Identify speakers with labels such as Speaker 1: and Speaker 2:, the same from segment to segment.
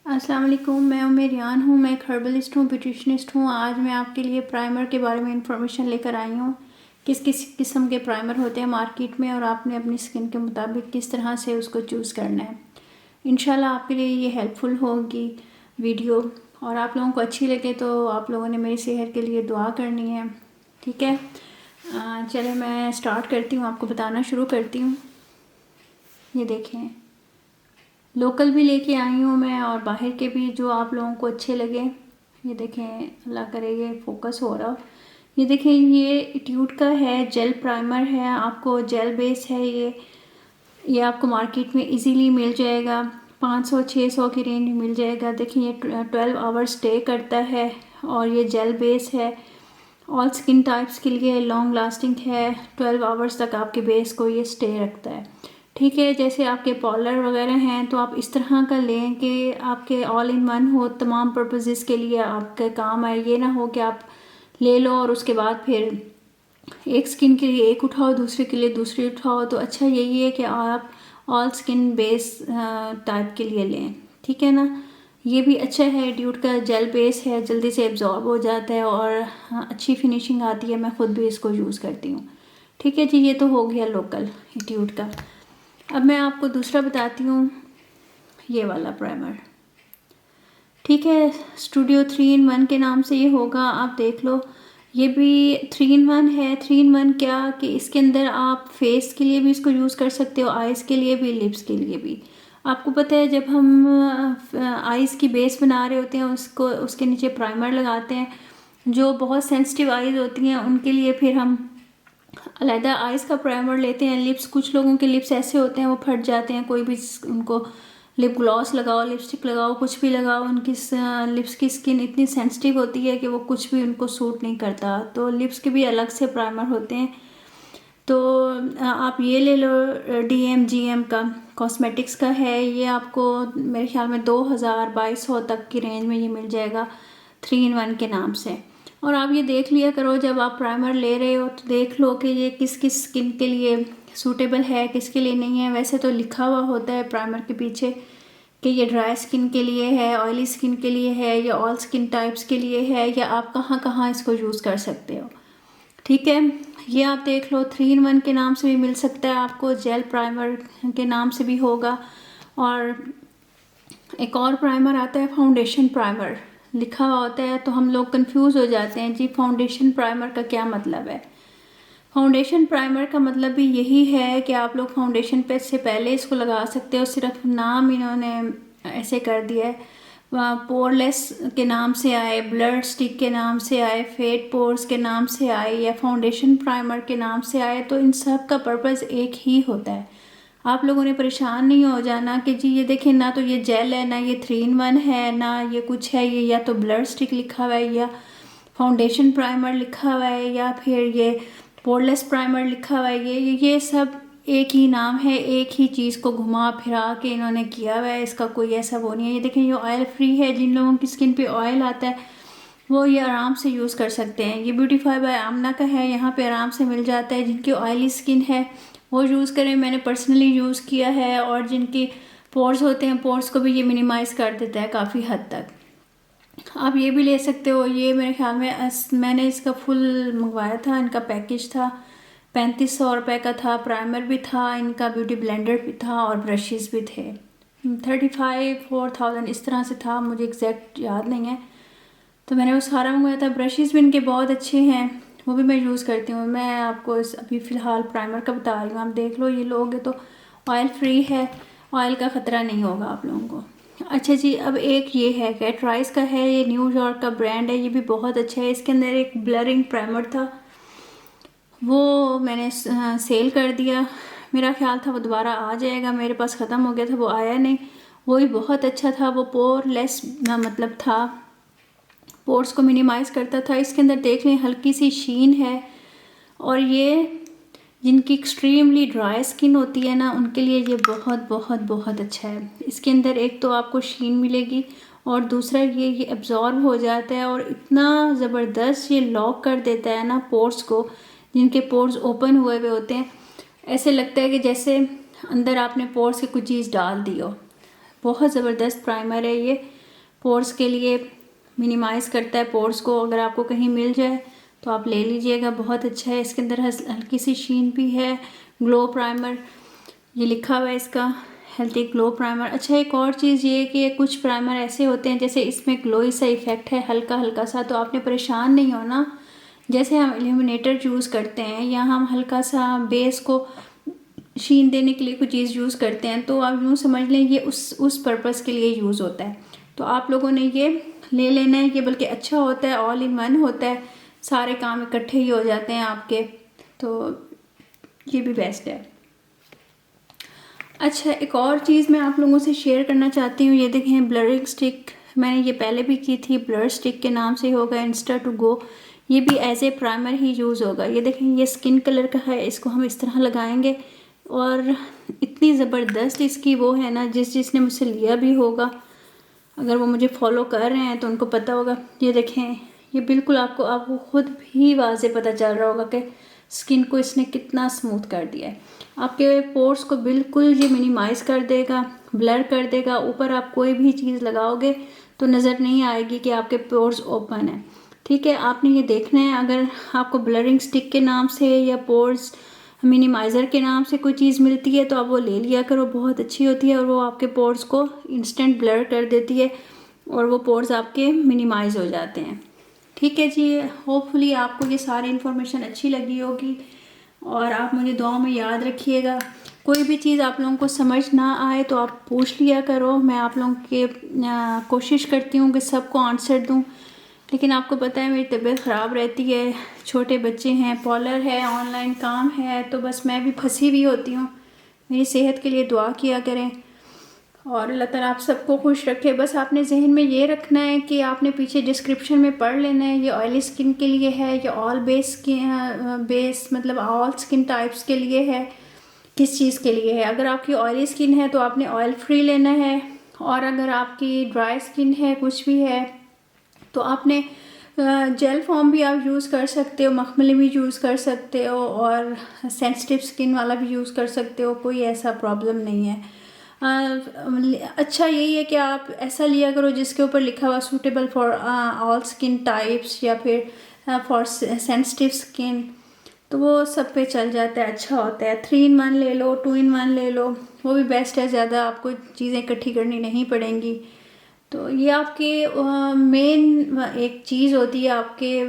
Speaker 1: अस्सलाम वालेकुम, मैं मेरियान हूँ। मैं एक हर्बलिस्ट हूँ, ब्यूटिशनिस्ट हूँ। आज मैं आपके लिए प्राइमर के बारे में इंफॉर्मेशन लेकर आई हूँ। किस किस किस्म के प्राइमर होते हैं मार्केट में और आपने अपनी स्किन के मुताबिक किस तरह से उसको चूज़ करना है। इंशाल्लाह आपके लिए ये हेल्पफुल होगी वीडियो, और आप लोगों को अच्छी लगे तो आप लोगों ने मेरी सेहत के लिए दुआ करनी है, ठीक है। चले मैं स्टार्ट करती हूँ, आपको बताना शुरू करती हूँ। ये देखें, लोकल भी लेके आई हूँ मैं और बाहर के भी, जो आप लोगों को अच्छे लगे। ये देखें, अल्लाह करे ये फोकस हो रहा। ये देखें, ये इट्यूड का है, जेल प्राइमर है, आपको जेल बेस है ये आपको मार्केट में इजीली मिल जाएगा। 500-600 की रेंज में मिल जाएगा। देखिए, ये 12 आवर्स स्टे करता है और ये जेल बेस है। ऑल स्किन टाइप्स के लिए लॉन्ग लास्टिंग है। 12 आवर्स तक आपके बेस को ये स्टे रखता है, ठीक है। जैसे आपके पॉलर वगैरह हैं तो आप इस तरह का लें कि आपके ऑल इन वन हो, तमाम पर्पसेस के लिए आपके काम आए। ये ना हो कि आप ले लो और उसके बाद फिर एक स्किन के लिए एक उठाओ, दूसरे के लिए दूसरी उठाओ। तो अच्छा यही है कि आप ऑल स्किन बेस टाइप के लिए लें, ठीक है ना। ये भी अच्छा है, ड्यूट का जेल बेस है, जल्दी से एब्जॉर्ब हो जाता है और अच्छी फिनिशिंग आती है। मैं खुद भी इसको यूज़ करती हूँ, ठीक है जी। ये तो हो गया लोकल ड्यूट का। अब मैं आपको दूसरा बताती हूँ, ये वाला प्राइमर, ठीक है। स्टूडियो 3 in 1 के नाम से ये होगा, आप देख लो। ये भी 3 in 1 है। 3 in 1 क्या कि इसके अंदर आप फेस के लिए भी इसको यूज़ कर सकते हो, आइज़ के लिए भी, लिप्स के लिए भी। आपको पता है जब हम आइज़ की बेस बना रहे होते हैं, उसको उसके नीचे प्राइमर लगाते हैं। जो बहुत सेंसिटिव आइज़ होती हैं उनके लिए फिर हम अलहदा आइज़ का प्राइमर लेते हैं। लिप्स, कुछ लोगों के लिप्स ऐसे होते हैं वो फट जाते हैं, कोई भी उनको लिप ग्लॉस लगाओ, लिपस्टिक लगाओ, कुछ भी लगाओ, उनकी लिप्स की स्किन इतनी सेंसिटिव होती है कि वो कुछ भी उनको सूट नहीं करता। तो लिप्स के भी अलग से प्राइमर होते हैं। तो आप ये ले लो, DMGM का कॉस्मेटिक्स का है। ये आपको मेरे ख्याल में 2000-2200 तक की रेंज में ये मिल जाएगा, 3 in 1 के नाम से। और आप ये देख लिया करो जब आप प्राइमर ले रहे हो तो देख लो कि ये किस किस स्किन के लिए सूटेबल है, किसके लिए नहीं है। वैसे तो लिखा हुआ होता है प्राइमर के पीछे कि ये ड्राई स्किन के लिए है, ऑयली स्किन के लिए है, या ऑल स्किन टाइप्स के लिए है, या आप कहाँ कहाँ इसको यूज़ कर सकते हो, ठीक है। ये आप देख लो, 3 in 1 के नाम से भी मिल सकता है आपको, जेल प्राइमर के नाम से भी होगा। और एक और प्राइमर आता है, फाउंडेशन प्राइमर लिखा हुआ होता है, तो हम लोग कंफ्यूज हो जाते हैं जी फाउंडेशन प्राइमर का क्या मतलब है। फाउंडेशन प्राइमर का मतलब भी यही है कि आप लोग फाउंडेशन पे से पहले इसको लगा सकते हो। सिर्फ नाम इन्होंने ऐसे कर दिया है, पोरलेस के नाम से आए, ब्लर स्टिक के नाम से आए, फेड पोर्स के नाम से आए, या फाउंडेशन प्राइमर के नाम से आए, तो इन सब का पर्पज़ एक ही होता है। आप लोगों ने परेशान नहीं हो जाना कि जी ये देखें, ना तो ये जेल है, ना ये 3 in 1 है, ना ये कुछ है। ये या तो ब्लर स्टिक लिखा हुआ है, या फाउंडेशन प्राइमर लिखा हुआ है, या फिर ये पोरलेस प्राइमर लिखा हुआ है। ये सब एक ही नाम है, एक ही चीज़ को घुमा फिरा के इन्होंने किया हुआ है। इसका कोई ऐसा वो नहीं है। ये देखें, ये ऑयल फ्री है। जिन लोगों की स्किन पे ऑयल आता है वो ये आराम से यूज़ कर सकते हैं। ये ब्यूटीफाई बाय आमना का है, यहाँ पे आराम से मिल जाता है। जिनकी ऑयली स्किन है वो यूज़ करें, मैंने पर्सनली यूज़ किया है। और जिनकी पोर्स होते हैं, पोर्स को भी ये मिनिमाइज़ कर देता है काफ़ी हद तक। आप ये भी ले सकते हो। ये मेरे ख्याल में मैंने इसका फुल मंगवाया था, इनका पैकेज था, 3500 रुपये का था। प्राइमर भी था, इनका ब्यूटी ब्लेंडर भी था, और ब्रशेस भी थे। 35-4000 इस तरह से था, मुझे एग्जैक्ट याद नहीं है। तो मैंने वो सारा मंगवाया था। ब्रशेस भी इनके बहुत अच्छे हैं, वो भी मैं यूज़ करती हूँ। मैं आपको अभी फ़िलहाल प्राइमर का बता रही हूँ। आप देख लो, ये लोगे तो ऑयल फ्री है, ऑयल का ख़तरा नहीं होगा आप लोगों को। अच्छा जी, अब एक ये है, कैटराइस का है, ये न्यूयॉर्क का ब्रांड है। ये भी बहुत अच्छा है। इसके अंदर एक ब्लरिंग प्राइमर था, वो मैंने सेल कर दिया। मेरा ख्याल था वो दोबारा आ जाएगा, मेरे पास ख़त्म हो गया था, वो आया नहीं। वो भी बहुत अच्छा था, वो पोरलेस मतलब था, पोर्स को मिनिमाइज़ करता था। इसके अंदर देख लें, हल्की सी शीन है। और ये जिनकी एक्सट्रीमली ड्राई स्किन होती है ना, उनके लिए ये बहुत बहुत बहुत अच्छा है। इसके अंदर एक तो आपको शीन मिलेगी, और दूसरा ये एब्जॉर्ब हो जाता है, और इतना ज़बरदस्त ये लॉक कर देता है ना पोर्स को। जिनके पोर्स ओपन हुए हुए होते हैं, ऐसे लगता है कि जैसे अंदर आपने पोर्स की कुछ चीज़ डाल दी हो। बहुत ज़बरदस्त प्राइमर है ये, पोर्स के लिए मिनिमाइज़ करता है पोर्स को। अगर आपको कहीं मिल जाए तो आप ले लीजिएगा, बहुत अच्छा है। इसके अंदर हल्की सी शीन भी है। ग्लो प्राइमर ये लिखा हुआ है इसका, हेल्थी ग्लो प्राइमर। अच्छा, एक और चीज़ ये कि कुछ प्राइमर ऐसे होते हैं जैसे इसमें ग्लोई सा इफेक्ट है हल्का हल्का सा, तो आपने परेशान नहीं होना। जैसे हम इल्यूमिनेटर यूज़ करते हैं या हम हल्का सा बेस को शीन देने के लिए कोई चीज़ यूज़ करते हैं, तो आप यूँ समझ लें ये उस पर्पज़ के लिए यूज़ होता है। तो आप लोगों ने ये ले लेना है, ये बल्कि अच्छा होता है, ऑल इन वन होता है, सारे काम इकट्ठे ही हो जाते हैं आपके, तो ये भी बेस्ट है। अच्छा, एक और चीज़ मैं आप लोगों से शेयर करना चाहती हूँ। ये देखें ब्लरिंग स्टिक, मैंने ये पहले भी की थी, ब्लर स्टिक के नाम से होगा, इंस्टा टू गो। ये भी एज ए प्राइमर ही यूज़ होगा। ये देखें ये स्किन कलर का है, इसको हम इस तरह लगाएंगे और इतनी ज़बरदस्त इसकी वो है ना, जिसने मुझसे लिया भी होगा, अगर वो मुझे फॉलो कर रहे हैं तो उनको पता होगा। ये देखें ये बिल्कुल आपको खुद भी वाज़े पता चल रहा होगा कि स्किन को इसने कितना स्मूथ कर दिया है। आपके पोर्स को बिल्कुल ये मिनिमाइज़ कर देगा, ब्लर कर देगा। ऊपर आप कोई भी चीज़ लगाओगे तो नज़र नहीं आएगी कि आपके पोर्स ओपन है। ठीक है, आपने ये देखना है। अगर आपको ब्लरिंग स्टिक के नाम से या पोर्स मिनिमाइज़र के नाम से कोई चीज़ मिलती है तो आप वो ले लिया करो, बहुत अच्छी होती है और वो आपके पोर्स को इंस्टेंट ब्लर कर देती है और वो पोर्स आपके मिनिमाइज़ हो जाते हैं। ठीक है जी, होपफुली आपको ये सारी इन्फॉर्मेशन अच्छी लगी होगी और आप मुझे दुआ में याद रखिएगा। कोई भी चीज़ आप लोगों को समझ ना आए तो आप पूछ लिया करो, मैं आप लोगों के कोशिश करती हूँ कि सबको आंसर दूँ, लेकिन आपको पता है मेरी तबीयत ख़राब रहती है, छोटे बच्चे हैं, पॉलर है, ऑनलाइन काम है, तो बस मैं भी फंसी हुई होती हूँ। मेरी सेहत के लिए दुआ किया करें और अल्लाह ताला आप सबको खुश रखे। बस आपने जहन में ये रखना है कि आपने पीछे डिस्क्रिप्शन में पढ़ लेना है, ये ऑयली स्किन के लिए है, ये ऑल बेस मतलब ऑल स्किन टाइप्स के लिए है, किस चीज़ के लिए है। अगर आपकी ऑयली स्किन है तो आपने ऑयल फ्री लेना है, और अगर आपकी ड्राई स्किन है, कुछ भी है, तो आपने जेल फॉर्म भी आप यूज़ कर सकते हो, मखमली भी यूज़ कर सकते हो और सेंसिटिव स्किन वाला भी यूज़ कर सकते हो, कोई ऐसा प्रॉब्लम नहीं है। अच्छा यही है कि आप ऐसा लिया करो जिसके ऊपर लिखा हुआ suitable for all skin types या फिर फॉर सेंसिटिव स्किन, तो वो सब पे चल जाता है, अच्छा होता है। 3 in 1 ले लो, 2 in 1 ले लो, वो भी बेस्ट है, ज़्यादा आपको चीज़ें इकट्ठी करनी नहीं पड़ेंगी। तो ये आपके मेन एक चीज़ होती है आपके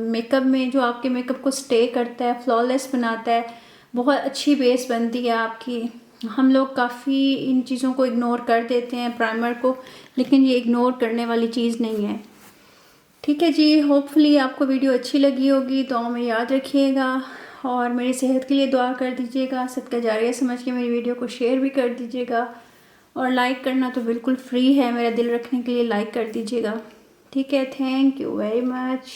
Speaker 1: मेकअप में, जो आपके मेकअप को स्टे करता है, फ्लॉलेस बनाता है, बहुत अच्छी बेस बनती है आपकी। हम लोग काफ़ी इन चीज़ों को इग्नोर कर देते हैं प्राइमर को, लेकिन ये इग्नोर करने वाली चीज़ नहीं है। ठीक है जी, होपफुली आपको वीडियो अच्छी लगी होगी, तो में याद रखिएगा और मेरी सेहत के लिए दुआ कर दीजिएगा। सदका जारिया समझ के मेरी वीडियो को शेयर भी कर दीजिएगा और लाइक करना तो बिल्कुल फ्री है, मेरा दिल रखने के लिए लाइक कर दीजिएगा। ठीक है, थैंक यू वेरी मच।